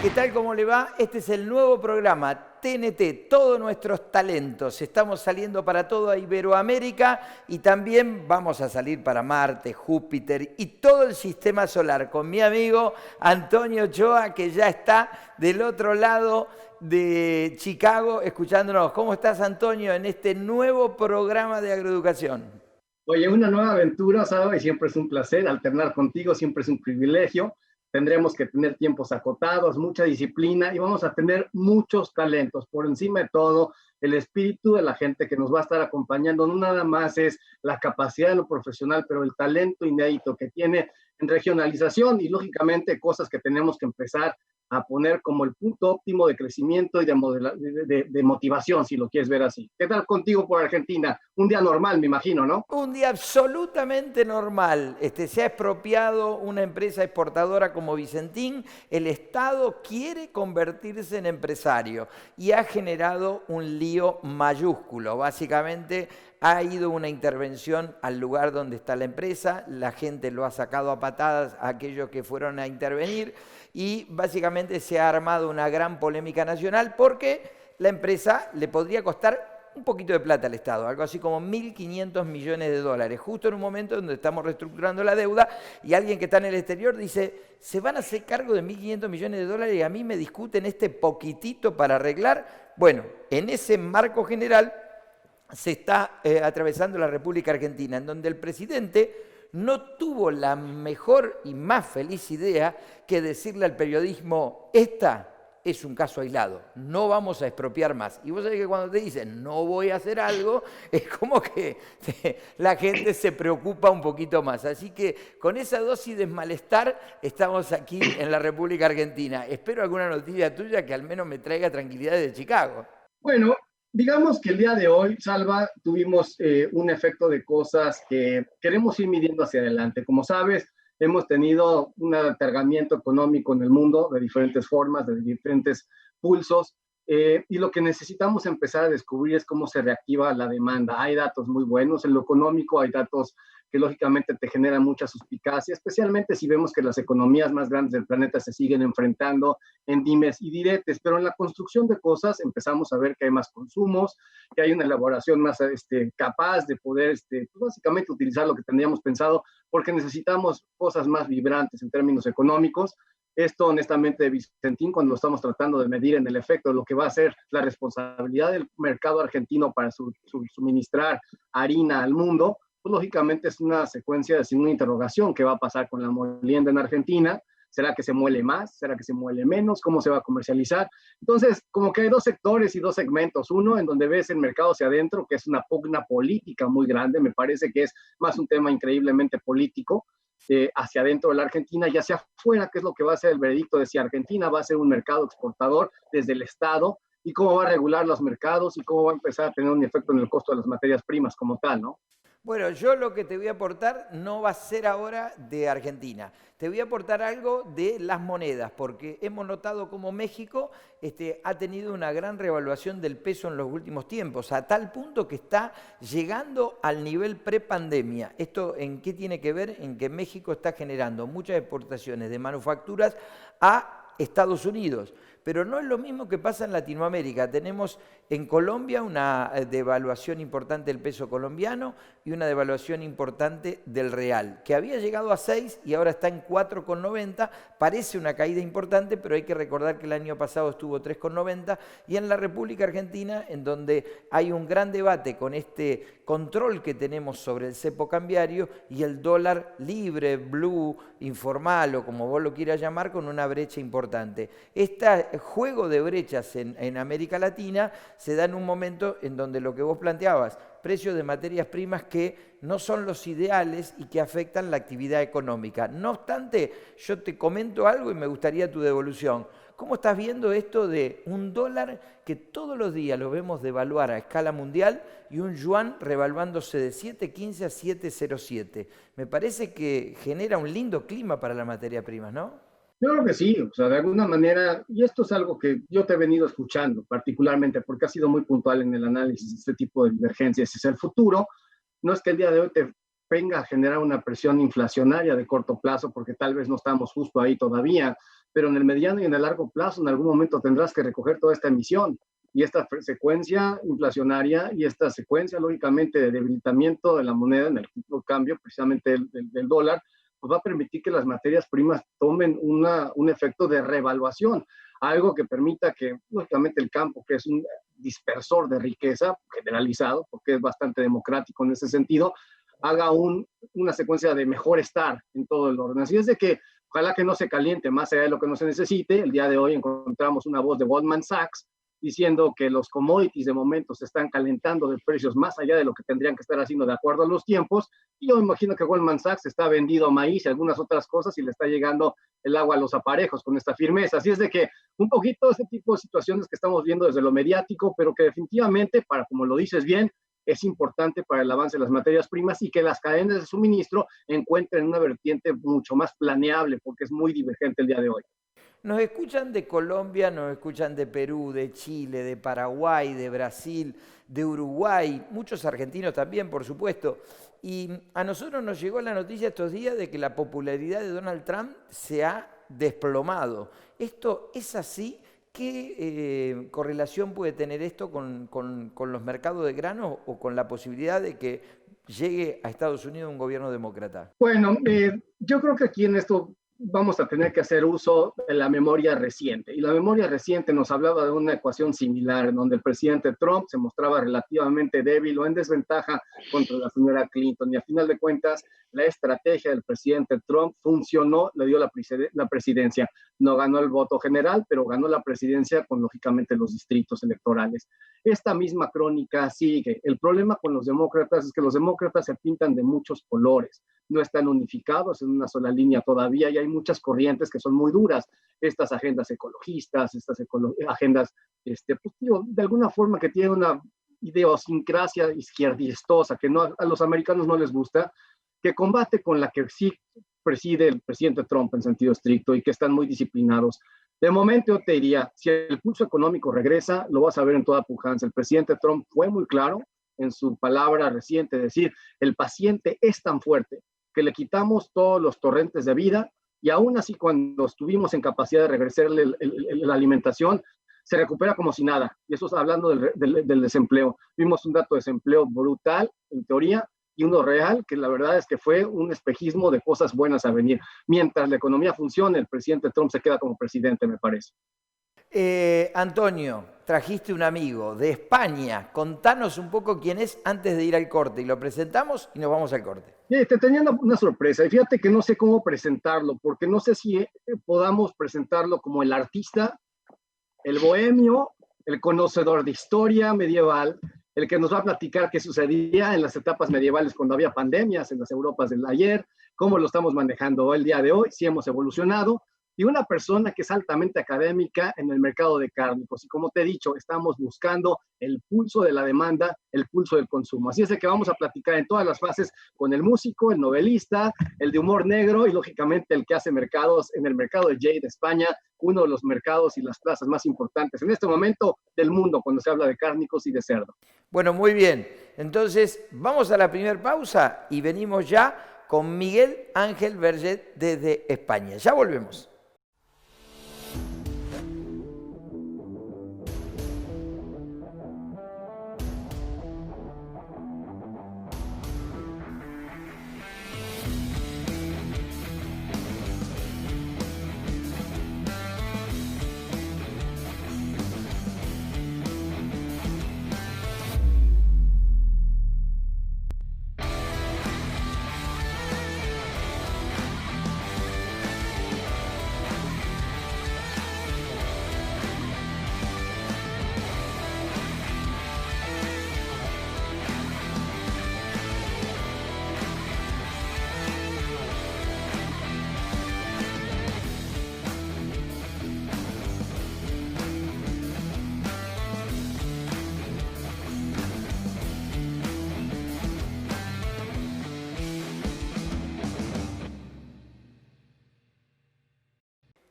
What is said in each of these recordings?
¿Qué tal? ¿Cómo le va? Este es el nuevo programa TNT, todos nuestros talentos. Estamos saliendo para toda Iberoamérica y también vamos a salir para Marte, Júpiter y todo el sistema solar con mi amigo Antonio Ochoa, que ya está del otro lado de Chicago escuchándonos. ¿Cómo estás, Antonio, en este nuevo programa de agroeducación? Oye, una nueva aventura, ¿sabes? Y siempre es un placer alternar contigo, siempre es un privilegio. Tendremos que tener tiempos acotados, mucha disciplina y vamos a tener muchos talentos. Por encima de todo, el espíritu de la gente que nos va a estar acompañando no nada más es la capacidad de lo profesional, pero el talento inédito que tiene en regionalización y lógicamente cosas que tenemos que empezar a poner como el punto óptimo de crecimiento y de motivación, si lo quieres ver así. ¿Qué tal contigo por Argentina? Un día normal, me imagino, ¿no? Un día absolutamente normal. Se ha expropiado una empresa exportadora como Vicentín. El Estado quiere convertirse en empresario y ha generado un lío mayúsculo. Básicamente ha ido una intervención al lugar donde está la empresa, la gente lo ha sacado a patadas a aquellos que fueron a intervenir y básicamente se ha armado una gran polémica nacional porque la empresa le podría costar un poquito de plata al Estado, algo así como 1.500 millones de dólares, justo en un momento donde estamos reestructurando la deuda y alguien que está en el exterior dice, se van a hacer cargo de 1.500 millones de dólares y a mí me discuten este poquitito para arreglar. Bueno, en ese marco general se está atravesando la República Argentina, en donde el presidente no tuvo la mejor y más feliz idea que decirle al periodismo, esta es un caso aislado, no vamos a expropiar más. Y vos sabés que cuando te dicen no voy a hacer algo, es como que la gente se preocupa un poquito más. Así que con esa dosis de malestar estamos aquí en la República Argentina. Espero alguna noticia tuya que al menos me traiga tranquilidad de Chicago. Bueno, digamos que el día de hoy, Salva, tuvimos un efecto de cosas que queremos ir midiendo hacia adelante. Como sabes, hemos tenido un atargamiento económico en el mundo de diferentes formas, de diferentes pulsos, y lo que necesitamos empezar a descubrir es cómo se reactiva la demanda. Hay datos muy buenos en lo económico, hay datos que lógicamente te generan mucha suspicacia, especialmente si vemos que las economías más grandes del planeta se siguen enfrentando en dimes y diretes, pero en la construcción de cosas empezamos a ver que hay más consumos, que hay una elaboración más capaz de poder pues básicamente utilizar lo que tendríamos pensado, porque necesitamos cosas más vibrantes en términos económicos. Esto, honestamente, de Vicentín, cuando lo estamos tratando de medir en el efecto de lo que va a ser la responsabilidad del mercado argentino para suministrar harina al mundo, pues lógicamente es una secuencia de una interrogación. ¿Qué va a pasar con la molienda en Argentina? ¿Será que se muele más? ¿Será que se muele menos? ¿Cómo se va a comercializar? Entonces, como que hay dos sectores y dos segmentos. Uno, en donde ves el mercado hacia adentro, que es una pugna política muy grande. Me parece que es más un tema increíblemente político hacia adentro de la Argentina y hacia afuera, que es lo que va a ser el veredicto de si Argentina va a ser un mercado exportador desde el Estado y cómo va a regular los mercados y cómo va a empezar a tener un efecto en el costo de las materias primas como tal, ¿no? Bueno, yo lo que te voy a aportar no va a ser ahora de Argentina. Te voy a aportar algo de las monedas, porque hemos notado cómo México ha tenido una gran revaluación del peso en los últimos tiempos, a tal punto que está llegando al nivel prepandemia. ¿Esto en qué tiene que ver? En que México está generando muchas exportaciones de manufacturas a Estados Unidos. Pero no es lo mismo que pasa en Latinoamérica. Tenemos en Colombia una devaluación importante del peso colombiano y una devaluación importante del real, que había llegado a 6 y ahora está en 4,90. Parece una caída importante, pero hay que recordar que el año pasado estuvo 3,90. Y en la República Argentina, en donde hay un gran debate con este control que tenemos sobre el cepo cambiario y el dólar libre, blue, informal o como vos lo quieras llamar, con una brecha importante. Este juego de brechas en América Latina se da en un momento en donde lo que vos planteabas, precios de materias primas que no son los ideales y que afectan la actividad económica. No obstante, yo te comento algo y me gustaría tu devolución. ¿Cómo estás viendo esto de un dólar que todos los días lo vemos devaluar a escala mundial y un yuan revaluándose de 7,15 a 7,07? Me parece que genera un lindo clima para las materias primas, ¿no? Yo creo que sí, o sea, de alguna manera, y esto es algo que yo te he venido escuchando particularmente porque has sido muy puntual en el análisis de este tipo de divergencias. Es el futuro, no es que el día de hoy te venga a generar una presión inflacionaria de corto plazo, porque tal vez no estamos justo ahí todavía, pero en el mediano y en el largo plazo, en algún momento tendrás que recoger toda esta emisión. Y esta secuencia inflacionaria y esta secuencia, lógicamente, de debilitamiento de la moneda en el tipo de cambio, precisamente del dólar, pues va a permitir que las materias primas tomen un efecto de revaluación, algo que permita que, lógicamente, el campo, que es un dispersor de riqueza generalizado, porque es bastante democrático en ese sentido, haga una secuencia de mejor estar en todo el orden. Así es de que ojalá que no se caliente más allá de lo que no se necesite. El día de hoy encontramos una voz de Goldman Sachs diciendo que los commodities de momento se están calentando de precios más allá de lo que tendrían que estar haciendo de acuerdo a los tiempos. Y yo me imagino que Goldman Sachs está vendido maíz y algunas otras cosas y le está llegando el agua a los aparejos con esta firmeza. Así es de que un poquito este tipo de situaciones que estamos viendo desde lo mediático, pero que definitivamente, para como lo dices bien, es importante para el avance de las materias primas y que las cadenas de suministro encuentren una vertiente mucho más planeable, porque es muy divergente el día de hoy. Nos escuchan de Colombia, nos escuchan de Perú, de Chile, de Paraguay, de Brasil, de Uruguay, muchos argentinos también, por supuesto. Y a nosotros nos llegó la noticia estos días de que la popularidad de Donald Trump se ha desplomado. ¿Esto es así? ¿Qué correlación puede tener esto con los mercados de granos o con la posibilidad de que llegue a Estados Unidos un gobierno demócrata? Bueno, yo creo que aquí en esto vamos a tener que hacer uso de la memoria reciente. Y la memoria reciente nos hablaba de una ecuación similar, en donde el presidente Trump se mostraba relativamente débil o en desventaja contra la señora Clinton. Y a final de cuentas, la estrategia del presidente Trump funcionó, le dio la presidencia. No ganó el voto general, pero ganó la presidencia con, lógicamente, los distritos electorales. Esta misma crónica sigue. El problema con los demócratas es que los demócratas se pintan de muchos colores, no están unificados en una sola línea todavía y hay muchas corrientes que son muy duras. Estas agendas ecologistas, estas agendas, pues, de alguna forma que tienen una idiosincrasia izquierdistosa que no, a los americanos no les gusta, que combate con la que sí preside el presidente Trump en sentido estricto y que están muy disciplinados. De momento yo te diría, si el pulso económico regresa, lo vas a ver en toda pujanza. El presidente Trump fue muy claro en su palabra reciente, decir, el paciente es tan fuerte que le quitamos todos los torrentes de vida y aún así cuando estuvimos en capacidad de regresarle la alimentación, se recupera como si nada. Y eso es hablando del desempleo. Vimos un dato de desempleo brutal, en teoría, y uno real, que la verdad es que fue un espejismo de cosas buenas a venir. Mientras la economía funcione, el presidente Trump se queda como presidente, me parece. Antonio, trajiste un amigo de España. Contanos un poco quién es antes de ir al corte. Y lo presentamos y nos vamos al corte. Te tenía una sorpresa. Y fíjate que no sé cómo presentarlo, porque no sé si podamos presentarlo como el artista, el bohemio, el conocedor de historia medieval, el que nos va a platicar qué sucedía en las etapas medievales cuando había pandemias en las Europas del ayer, cómo lo estamos manejando el día de hoy, si hemos evolucionado, y una persona que es altamente académica en el mercado de cárnicos. Y como te he dicho, estamos buscando el pulso de la demanda, el pulso del consumo. Así es de que vamos a platicar en todas las fases con el músico, el novelista, el de humor negro y lógicamente el que hace mercados en el mercado de Jade de España, uno de los mercados y las plazas más importantes en este momento del mundo cuando se habla de cárnicos y de cerdo. Bueno, muy bien. Entonces, vamos a la primera pausa y venimos ya con Miguel Ángel Vergés desde España. Ya volvemos.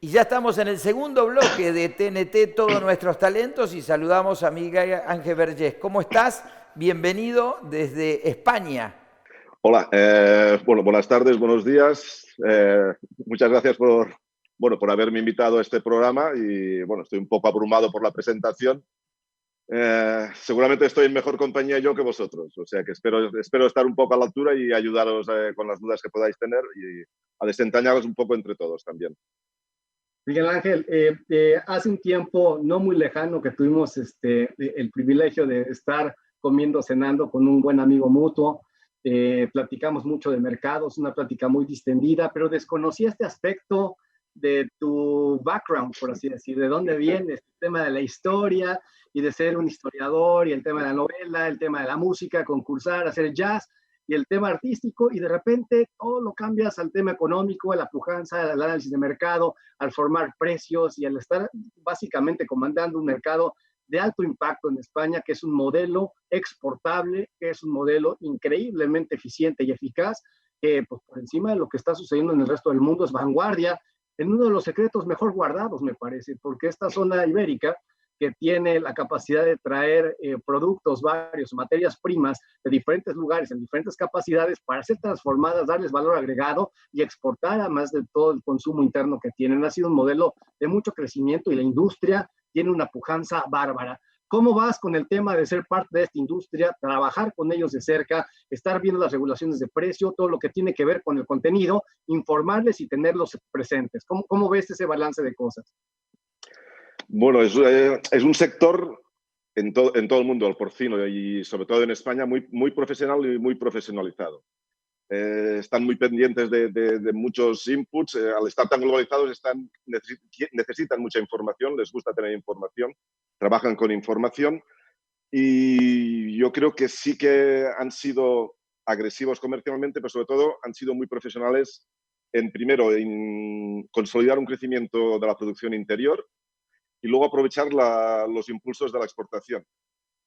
Y ya estamos en el segundo bloque de TNT, Todos Nuestros Talentos, y saludamos a Miguel Ángel Vergés. ¿Cómo estás? Bienvenido desde España. Hola, bueno, buenas tardes, buenos días. Muchas gracias por bueno, por haberme invitado a este programa y, bueno, estoy un poco abrumado por la presentación. Seguramente estoy en mejor compañía yo que vosotros, o sea que espero estar un poco a la altura y ayudaros con las dudas que podáis tener y a desentrañaros un poco entre todos también. Miguel Ángel, hace un tiempo no muy lejano que tuvimos el privilegio de estar comiendo, cenando con un buen amigo mutuo. Platicamos mucho de mercados, una plática muy distendida, pero desconocí este aspecto de tu background, por así decir, de dónde vienes, el tema de la historia y de ser un historiador y el tema de la novela, el tema de la música, concursar, hacer jazz y el tema artístico, y de repente todo lo cambias al tema económico, a la pujanza, al análisis de mercado, al formar precios y al estar básicamente comandando un mercado de alto impacto en España, que es un modelo exportable, que es un modelo increíblemente eficiente y eficaz, que pues, por encima de lo que está sucediendo en el resto del mundo es vanguardia, en uno de los secretos mejor guardados, me parece, porque esta zona ibérica que tiene la capacidad de traer productos varios, materias primas de diferentes lugares, en diferentes capacidades, para ser transformadas, darles valor agregado y exportar a más de todo el consumo interno que tienen. Ha sido un modelo de mucho crecimiento y la industria tiene una pujanza bárbara. ¿Cómo vas con el tema de ser parte de esta industria, trabajar con ellos de cerca, estar viendo las regulaciones de precio, todo lo que tiene que ver con el contenido, informarles y tenerlos presentes? ¿Cómo ves ese balance de cosas? Bueno, es un sector en todo el mundo, el porcino, y sobre todo en España, muy profesional y muy profesionalizado. Están muy pendientes de muchos inputs. Al estar tan globalizados, necesitan mucha información, les gusta tener información, trabajan con información y yo creo que sí que han sido agresivos comercialmente, pero sobre todo han sido muy profesionales primero, en consolidar un crecimiento de la producción interior y luego aprovechar los impulsos de la exportación.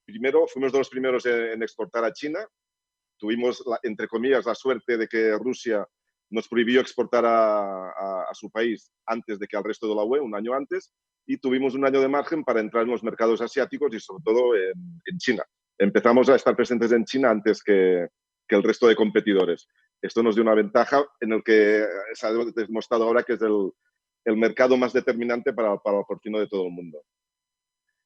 Primero, fuimos de los primeros en exportar a China. Tuvimos, entre comillas, la suerte de que Rusia nos prohibió exportar a su país antes de que al resto de la UE, un año antes, y tuvimos un año de margen para entrar en los mercados asiáticos y sobre todo en China. Empezamos a estar presentes en China antes que el resto de competidores. Esto nos dio una ventaja en el que se ha demostrado ahora que es el mercado más determinante para el porcino de todo el mundo.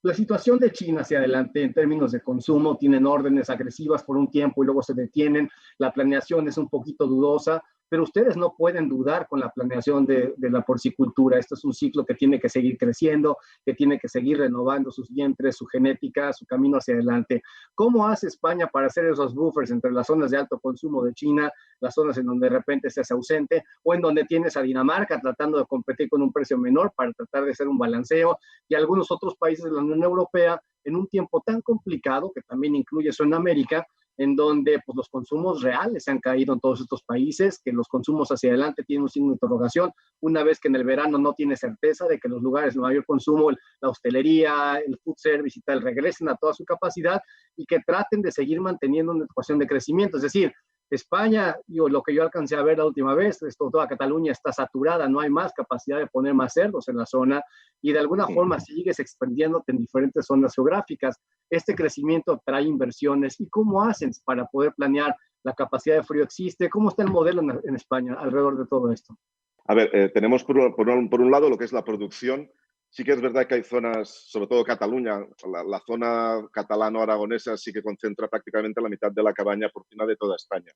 La situación de China hacia adelante en términos de consumo, tienen órdenes agresivas por un tiempo y luego se detienen, la planeación es un poquito dudosa, pero ustedes no pueden dudar con la planeación de la porcicultura. Esto es un ciclo que tiene que seguir creciendo, que tiene que seguir renovando sus vientres, su genética, su camino hacia adelante. ¿Cómo hace España para hacer esos buffers entre las zonas de alto consumo de China, las zonas en donde de repente se hace ausente, o en donde tienes a Dinamarca tratando de competir con un precio menor para tratar de hacer un balanceo, y algunos otros países de la Unión Europea en un tiempo tan complicado, que también incluye América, en donde pues, los consumos reales se han caído en todos estos países, que los consumos hacia adelante tienen un signo de interrogación, una vez que en el verano no tiene certeza de que los lugares de mayor consumo, la hostelería, el food service y tal, regresen a toda su capacidad y que traten de seguir manteniendo una ecuación de crecimiento. Es decir, España, lo que yo alcancé a ver la última vez, toda Cataluña está saturada, no hay más capacidad de poner más cerdos en la zona y de alguna forma sigues expandiéndote en diferentes zonas geográficas. Este crecimiento trae inversiones. ¿Y cómo hacen para poder planear? ¿La capacidad de frío existe? ¿Cómo está el modelo en España alrededor de todo esto? A ver, tenemos por un lado lo que es la producción. Sí que es verdad que hay zonas, sobre todo Cataluña, la zona catalano-aragonesa sí que concentra prácticamente la mitad de la cabaña porcina de toda España.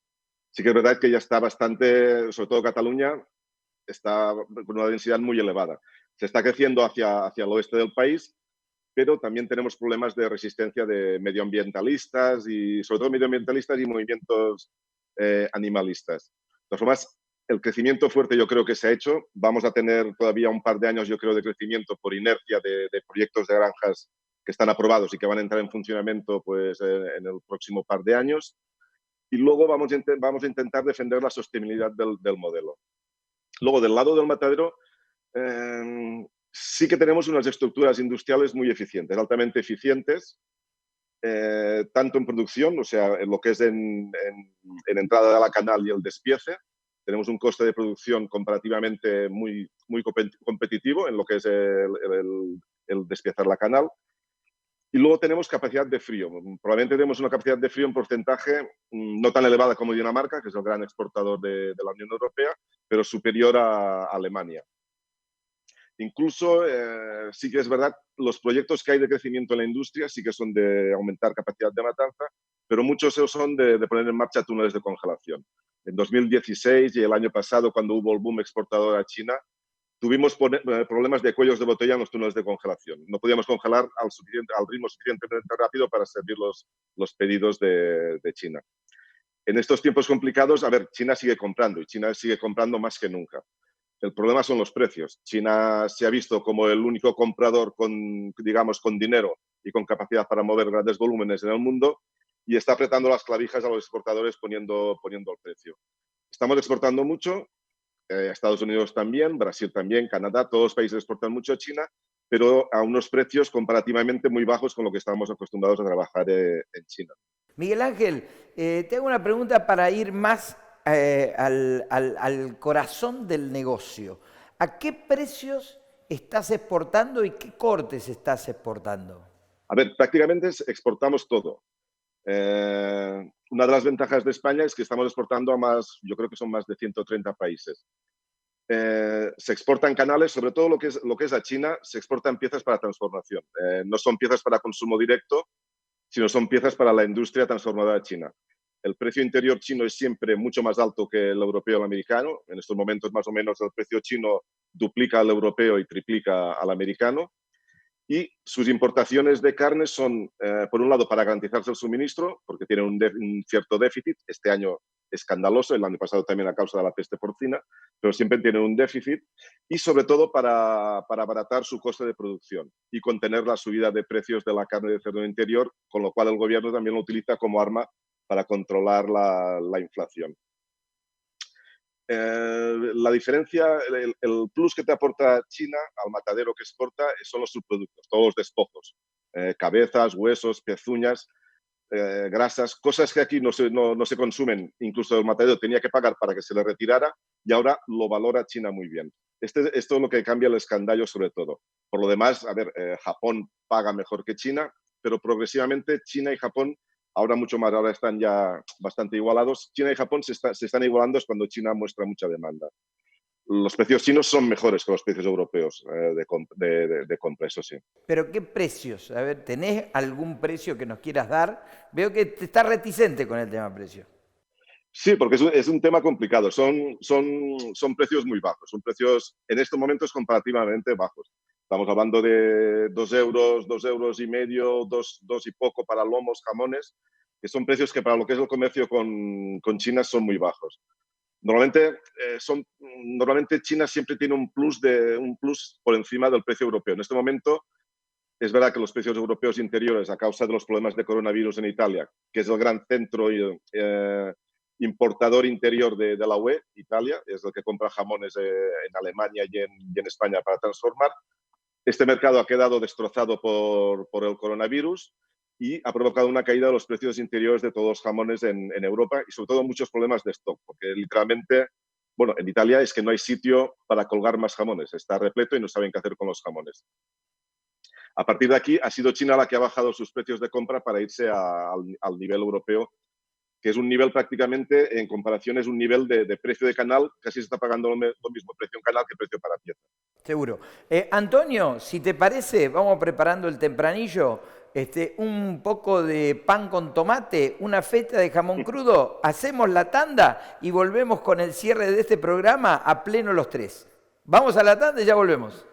Sí que es verdad que ya está bastante, sobre todo Cataluña, está con una densidad muy elevada. Se está creciendo hacia el oeste del país, pero también tenemos problemas de resistencia de medioambientalistas y sobre todo medioambientalistas y movimientos animalistas. De todas formas, el crecimiento fuerte yo creo que se ha hecho. Vamos a tener todavía un par de años, yo creo, de crecimiento por inercia de proyectos de granjas que están aprobados y que van a entrar en funcionamiento pues, en el próximo par de años. Y luego vamos a intentar defender la sostenibilidad del modelo. Luego, del lado del matadero, sí que tenemos unas estructuras industriales muy eficientes, altamente eficientes, tanto en producción, o sea, en lo que es en entrada de la canal y el despiece. Tenemos un coste de producción comparativamente muy competitivo en lo que es el despiezar la canal. Y luego tenemos capacidad de frío. Probablemente tenemos una capacidad de frío en porcentaje no tan elevada como Dinamarca, que es el gran exportador de la Unión Europea, pero superior a Alemania. Incluso sí que es verdad, los proyectos que hay de crecimiento en la industria sí que son de aumentar capacidad de matanza, pero muchos son de poner en marcha túneles de congelación. En 2016 y el año pasado, cuando hubo el boom exportador a China, tuvimos problemas de cuellos de botella en los túneles de congelación. No podíamos congelar al ritmo suficientemente rápido para servir los pedidos de China. En estos tiempos complicados, a ver, China sigue comprando y China sigue comprando más que nunca. El problema son los precios. China se ha visto como el único comprador digamos, con dinero y con capacidad para mover grandes volúmenes en el mundo y está apretando las clavijas a los exportadores poniendo el precio. Estamos exportando mucho, Estados Unidos también, Brasil también, Canadá, todos los países exportan mucho a China, pero a unos precios comparativamente muy bajos con lo que estamos acostumbrados a trabajar en China. Miguel Ángel, te hago una pregunta para ir más al corazón del negocio. ¿A qué precios estás exportando y qué cortes estás exportando? A ver, prácticamente exportamos todo. Una de las ventajas de España es que estamos exportando a más, yo creo que son más de 130 países. Se exportan canales, sobre todo lo que es a China, se exportan piezas para transformación. No son piezas para consumo directo, sino son piezas para la industria transformadora china. El precio interior chino es siempre mucho más alto que el europeo o el americano. En estos momentos, más o menos, el precio chino duplica al europeo y triplica al americano. Y sus importaciones de carne son, por un lado, para garantizarse el suministro, porque tienen un cierto déficit. Este año escandaloso, el año pasado también a causa de la peste porcina, pero siempre tienen un déficit. Y sobre todo para abaratar su coste de producción y contener la subida de precios de la carne de cerdo interior, con lo cual el gobierno también lo utiliza como arma para controlar la inflación. La diferencia, el plus que te aporta China al matadero que exporta son los subproductos, todos los despojos, cabezas, huesos, pezuñas, grasas, cosas que aquí no se consumen. Incluso el matadero tenía que pagar para que se le retirara y ahora lo valora China muy bien. Esto es lo que cambia el escandallo sobre todo. Por lo demás, a ver, Japón paga mejor que China, pero progresivamente China y Japón ahora mucho más, ahora están ya bastante igualados. China y Japón se están igualando es cuando China muestra mucha demanda. Los precios chinos son mejores que los precios europeos de compra, eso sí. ¿Pero qué precios? A ver, ¿tenés algún precio que nos quieras dar? Veo que te estás reticente con el tema precio. Sí, porque es un tema complicado. Son precios muy bajos. Son precios, en estos momentos, comparativamente bajos. Estamos hablando de 2 euros, 2 y medio, 2 y poco para lomos, jamones, que son precios que para lo que es el comercio con China son muy bajos. Normalmente China siempre tiene un plus por encima del precio europeo. En este momento es verdad que los precios europeos interiores, a causa de los problemas de coronavirus en Italia, que es el gran centro importador interior de la UE, Italia, es el que compra jamones en Alemania y en España para transformar. Este mercado ha quedado destrozado por el coronavirus y ha provocado una caída de los precios interiores de todos los jamones en Europa y sobre todo muchos problemas de stock, porque literalmente, bueno, en Italia es que no hay sitio para colgar más jamones, está repleto y no saben qué hacer con los jamones. A partir de aquí ha sido China la que ha bajado sus precios de compra para irse al nivel europeo, que es un nivel prácticamente, en comparación, es un nivel de precio de canal, casi se está pagando lo mismo precio en canal que precio para pieza. Seguro. Antonio, si te parece, vamos preparando el tempranillo, un poco de pan con tomate, una feta de jamón crudo, hacemos la tanda y volvemos con el cierre de este programa a pleno los tres. Vamos a la tanda y ya volvemos.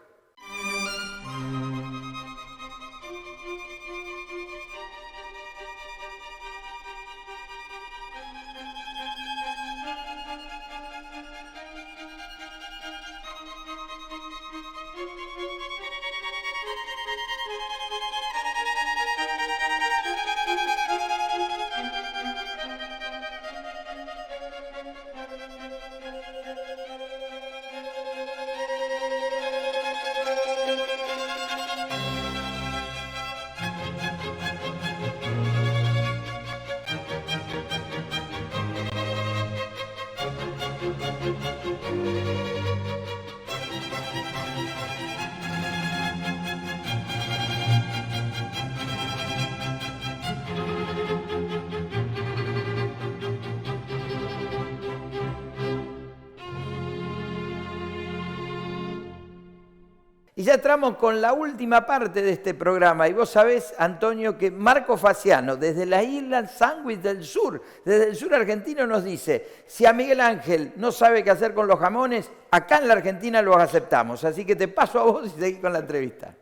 Y ya entramos con la última parte de este programa. Y vos sabés, Antonio, que Marco Faciano, desde la isla Sandwich del sur, desde el sur argentino, nos dice, si a Miguel Ángel no sabe qué hacer con los jamones, acá en la Argentina los aceptamos. Así que te paso a vos y seguí con la entrevista.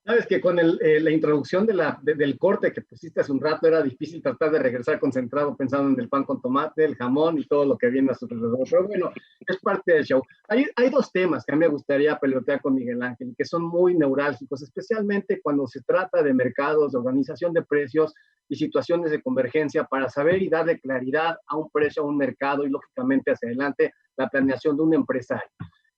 Sabes que con la introducción del corte que pusiste hace un rato era difícil tratar de regresar concentrado pensando en el pan con tomate, el jamón y todo lo que viene a su alrededor. Pero bueno, es parte del show. Hay dos temas que a mí me gustaría pelotear con Miguel Ángel, que son muy neurálgicos, especialmente cuando se trata de mercados, de organización de precios y situaciones de convergencia para saber y darle claridad a un precio, a un mercado y lógicamente hacia adelante la planeación de un empresario.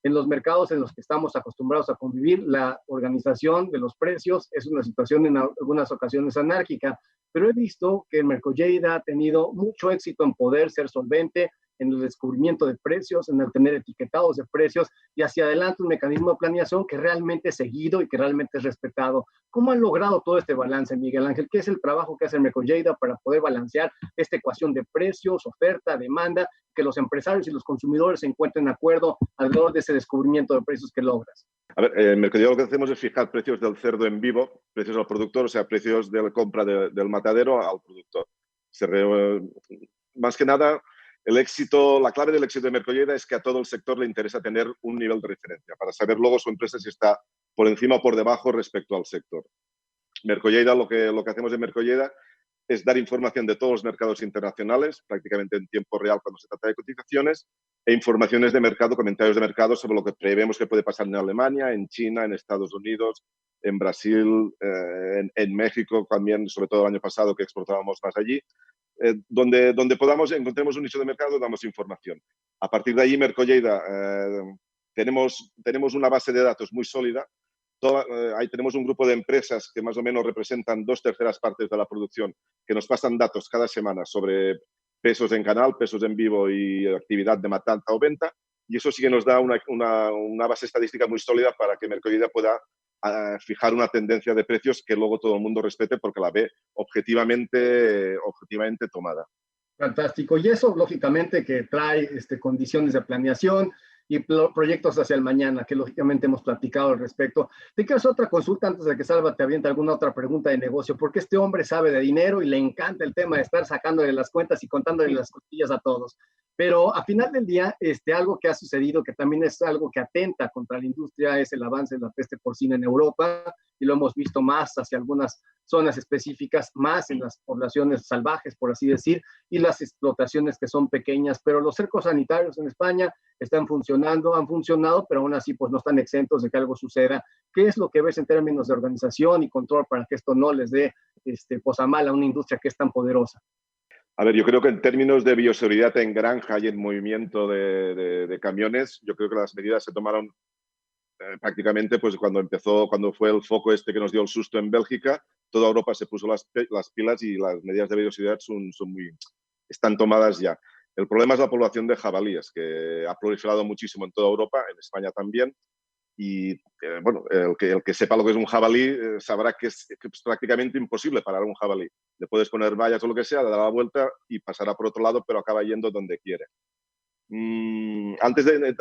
En los mercados en los que estamos acostumbrados a convivir, la organización de los precios es una situación en algunas ocasiones anárquica, pero he visto que el Mercolleda ha tenido mucho éxito en poder ser solvente en el descubrimiento de precios, en el tener etiquetados de precios y hacia adelante un mecanismo de planeación que realmente es seguido y que realmente es respetado. ¿Cómo han logrado todo este balance, Miguel Ángel? ¿Qué es el trabajo que hace el Mercolleda para poder balancear esta ecuación de precios, oferta, demanda, que los empresarios y los consumidores se encuentren de acuerdo alrededor de ese descubrimiento de precios que logras? A ver, en Mercolleda lo que hacemos es fijar precios del cerdo en vivo, precios al productor, o sea, precios de la compra del matadero al productor. Más que nada, la clave del éxito de Mercolleda es que a todo el sector le interesa tener un nivel de referencia para saber luego su empresa si está por encima o por debajo respecto al sector. Mercolleda, lo que hacemos en Mercolleda es dar información de todos los mercados internacionales, prácticamente en tiempo real cuando se trata de cotizaciones, e informaciones de mercado, comentarios de mercado sobre lo que prevemos que puede pasar en Alemania, en China, en Estados Unidos, en Brasil, en México también, sobre todo el año pasado que exportábamos más allí. Donde podamos, encontremos un nicho de mercado, damos información. A partir de ahí, Mercolleda, tenemos una base de datos muy sólida. Ahí tenemos un grupo de empresas que más o menos representan 2/3 partes de la producción, que nos pasan datos cada semana sobre pesos en canal, pesos en vivo y actividad de matanza o venta. Y eso sí que nos da una base estadística muy sólida para que Mercolleda pueda fijar una tendencia de precios que luego todo el mundo respete porque la ve objetivamente tomada. Fantástico. Y eso, lógicamente, que trae condiciones de planeación y proyectos hacia el mañana, que lógicamente hemos platicado al respecto. Te quiero hacer otra consulta antes de que Salva te aviente alguna otra pregunta de negocio, porque este hombre sabe de dinero y le encanta el tema de estar sacándole las cuentas y contándole las costillas a todos. Pero a final del día, algo que ha sucedido, que también es algo que atenta contra la industria, es el avance de la peste porcina en Europa, y lo hemos visto más hacia algunas zonas específicas, más en las poblaciones salvajes, por así decir, y las explotaciones que son pequeñas, pero los cercos sanitarios en España están funcionando, han funcionado, pero aún así pues no están exentos de que algo suceda. ¿Qué es lo que ves en términos de organización y control para que esto no les dé cosa mala a una industria que es tan poderosa? A ver, yo creo que en términos de bioseguridad en granja y en movimiento de camiones, yo creo que las medidas se tomaron prácticamente pues cuando fue el foco este que nos dio el susto en Bélgica, toda Europa se puso las pilas y las medidas de bioseguridad están tomadas ya. El problema es la población de jabalíes, que ha proliferado muchísimo en toda Europa, en España también, y bueno, el que sepa lo que es un jabalí sabrá que es prácticamente imposible parar un jabalí. Le puedes poner vallas o lo que sea, le da la vuelta y pasará por otro lado, pero acaba yendo donde quiere. Antes de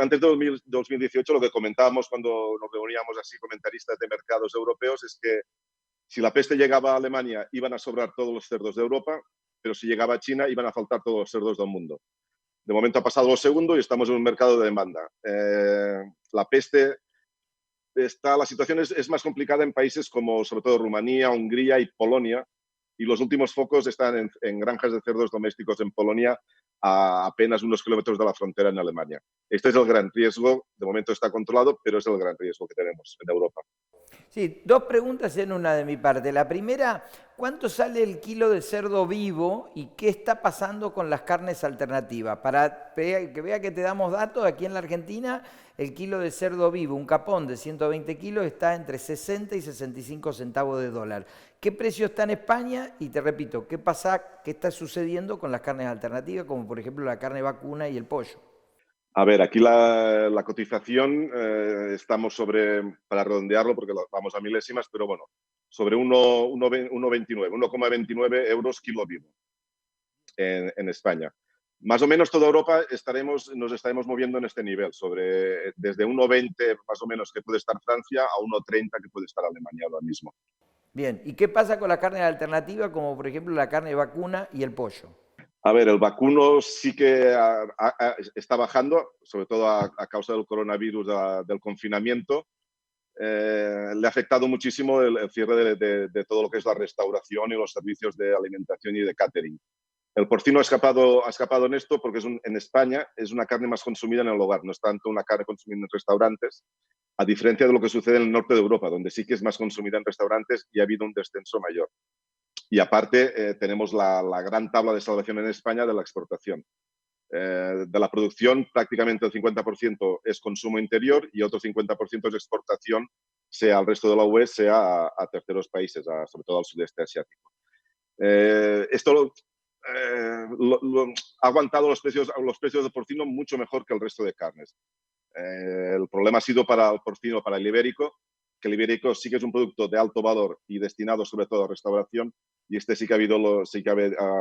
2018, lo que comentábamos cuando nos reuníamos así comentaristas de mercados europeos es que si la peste llegaba a Alemania iban a sobrar todos los cerdos de Europa, pero si llegaba a China iban a faltar todos los cerdos del mundo. De momento ha pasado lo segundo y estamos en un mercado de demanda. La peste la situación es más complicada en países como sobre todo Rumanía, Hungría y Polonia, y los últimos focos están en granjas de cerdos domésticos en Polonia, a apenas unos kilómetros de la frontera en Alemania. Este es el gran riesgo, de momento está controlado, pero es el gran riesgo que tenemos en Europa. Sí, dos preguntas en una de mi parte. La primera, ¿cuánto sale el kilo de cerdo vivo y qué está pasando con las carnes alternativas? Para que vea que te damos datos, aquí en la Argentina el kilo de cerdo vivo, un capón de 120 kilos, está entre 60 y 65 centavos de dólar. ¿Qué precio está en España? Y te repito, ¿qué está sucediendo con las carnes alternativas, como por ejemplo la carne vacuna y el pollo? A ver, aquí la cotización estamos para redondearlo, porque vamos a milésimas, pero bueno, sobre 1,29 euros kilo vivo en España. Más o menos toda Europa nos estaremos moviendo en este nivel, desde 1,20 más o menos que puede estar Francia a 1,30 que puede estar Alemania ahora mismo. Bien, ¿y qué pasa con la carne alternativa, como por ejemplo la carne vacuna y el pollo? A ver, el vacuno sí que está bajando, sobre todo a causa del coronavirus, del confinamiento. Le ha afectado muchísimo el cierre de todo lo que es la restauración y los servicios de alimentación y de catering. El porcino ha escapado en esto porque en España es una carne más consumida en el hogar, no es tanto una carne consumida en restaurantes, a diferencia de lo que sucede en el norte de Europa, donde sí que es más consumida en restaurantes y ha habido un descenso mayor. Y aparte, tenemos la gran tabla de salvación en España de la exportación. De la producción, prácticamente el 50% es consumo interior y otro 50% es exportación, sea al resto de la UE, sea a terceros países, sobre todo al sudeste asiático. Esto ha aguantado los precios de porcino mucho mejor que el resto de carnes. El problema ha sido para el porcino, para el ibérico, que el ibérico sí que es un producto de alto valor y destinado sobre todo a restauración, y este sí que ha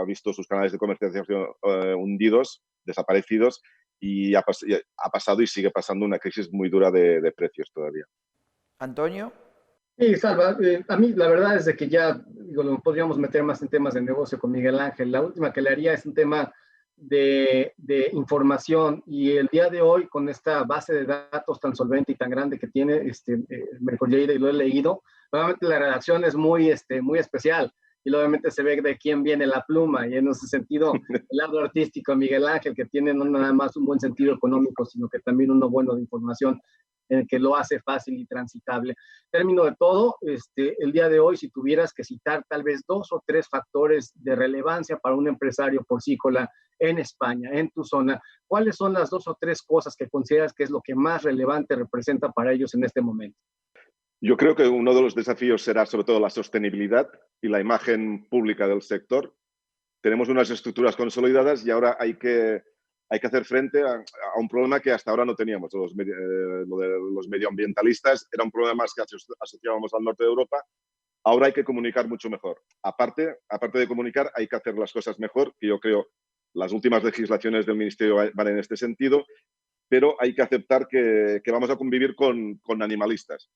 visto sus canales de comercialización hundidos, desaparecidos, y ha pasado y sigue pasando una crisis muy dura de precios todavía. Antonio. Sí, Salva, a mí la verdad es de que ya nos podríamos meter más en temas de negocio con Miguel Ángel. La última que le haría es un tema de información, y el día de hoy con esta base de datos tan solvente y tan grande que tiene Mercol Lleida, y lo he leído, obviamente la redacción es muy especial, y obviamente se ve de quién viene la pluma, y en ese sentido el lado artístico de Miguel Ángel, que tiene no nada más un buen sentido económico, sino que también uno bueno de información, en el que lo hace fácil y transitable. Término de todo, el día de hoy, si tuvieras que citar tal vez 2 o 3 factores de relevancia para un empresario porcícola en España, en tu zona, ¿cuáles son las 2 o 3 cosas que consideras que es lo que más relevante representa para ellos en este momento? Yo creo que uno de los desafíos será sobre todo la sostenibilidad y la imagen pública del sector. Tenemos unas estructuras consolidadas y ahora hay que hacer frente a un problema que hasta ahora no teníamos. Lo de los medioambientalistas era un problema más que asociábamos al norte de Europa. Ahora hay que comunicar mucho mejor. Aparte de comunicar, hay que hacer las cosas mejor, que yo creo las últimas legislaciones del Ministerio van en este sentido, pero hay que aceptar que vamos a convivir con animalistas.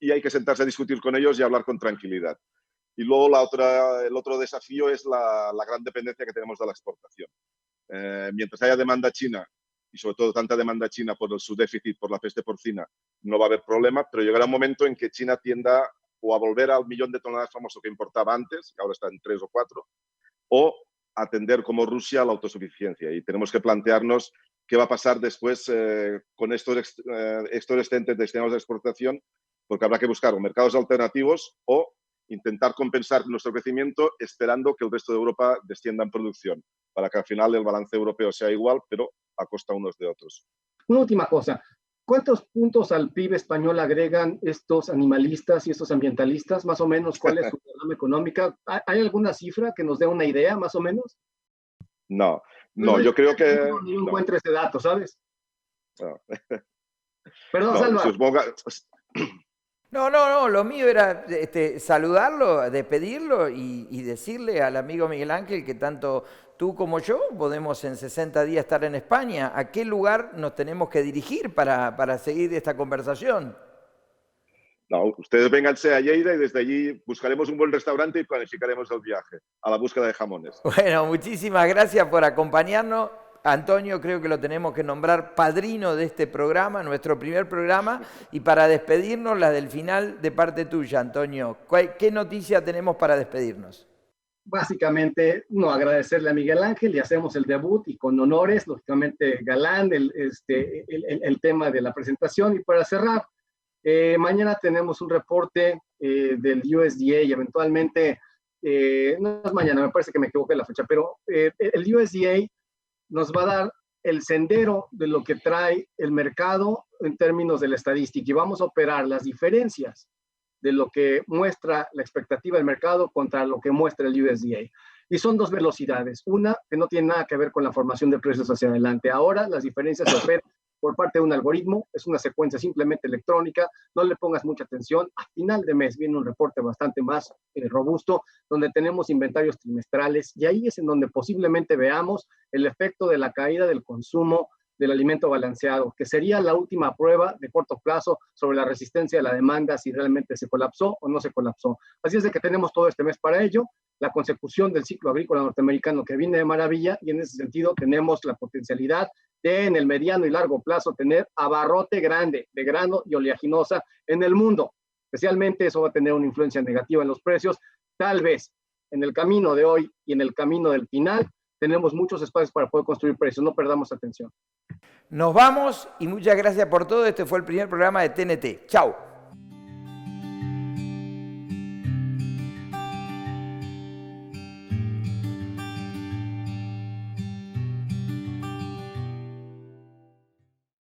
Y hay que sentarse a discutir con ellos y hablar con tranquilidad. Y luego el otro desafío es la gran dependencia que tenemos de la exportación. Mientras haya demanda china, y sobre todo tanta demanda china por su déficit, por la peste porcina, no va a haber problema, pero llegará un momento en que China tienda o a volver al 1.000.000 de toneladas famoso que importaba antes, que ahora está en 3 o 4, o atender como Rusia a la autosuficiencia. Y tenemos que plantearnos qué va a pasar después con estos excedentes destinados a exportación, porque habrá que buscar mercados alternativos o intentar compensar nuestro crecimiento esperando que el resto de Europa descienda en producción, para que al final el balance europeo sea igual, pero a costa unos de otros. Una última cosa, ¿cuántos puntos al PIB español agregan estos animalistas y estos ambientalistas? Más o menos, ¿cuál es su derrama económica? ¿Hay alguna cifra que nos dé una idea, más o menos? No, yo creo que... No encuentro ese dato, ¿sabes? No. Perdón, Salva. No, lo mío era saludarlo, despedirlo y decirle al amigo Miguel Ángel que tanto tú como yo podemos en 60 días estar en España. ¿A qué lugar nos tenemos que dirigir para seguir esta conversación? No, ustedes vénganse a Lleida y desde allí buscaremos un buen restaurante y planificaremos el viaje a la búsqueda de jamones. Bueno, muchísimas gracias por acompañarnos. Antonio, creo que lo tenemos que nombrar padrino de este programa, nuestro primer programa, y para despedirnos, la del final de parte tuya, Antonio. ¿Qué noticia tenemos para despedirnos? Básicamente, agradecerle a Miguel Ángel, y hacemos el debut y con honores, lógicamente galán, el tema de la presentación. Y para cerrar, mañana tenemos un reporte del USDA y eventualmente, no es mañana, me parece que me equivoqué la fecha, pero el USDA nos va a dar el sendero de lo que trae el mercado en términos de la estadística, y vamos a operar las diferencias de lo que muestra la expectativa del mercado contra lo que muestra el USDA. Y son 2 velocidades. Una que no tiene nada que ver con la formación de precios hacia adelante. Ahora las diferencias se operan por parte de un algoritmo, es una secuencia simplemente electrónica, no le pongas mucha atención. A final de mes viene un reporte bastante más robusto, donde tenemos inventarios trimestrales, y ahí es en donde posiblemente veamos el efecto de la caída del consumo del alimento balanceado, que sería la última prueba de corto plazo sobre la resistencia de la demanda, si realmente se colapsó o no se colapsó. Así es de que tenemos todo este mes para ello, la consecución del ciclo agrícola norteamericano que viene de maravilla, y en ese sentido tenemos la potencialidad de en el mediano y largo plazo tener abarrote grande de grano y oleaginosa en el mundo. Especialmente eso va a tener una influencia negativa en los precios. Tal vez en el camino de hoy y en el camino del final tenemos muchos espacios para poder construir precios, no perdamos atención. Nos vamos y muchas gracias por todo. Este fue el primer programa de TNT. Chau.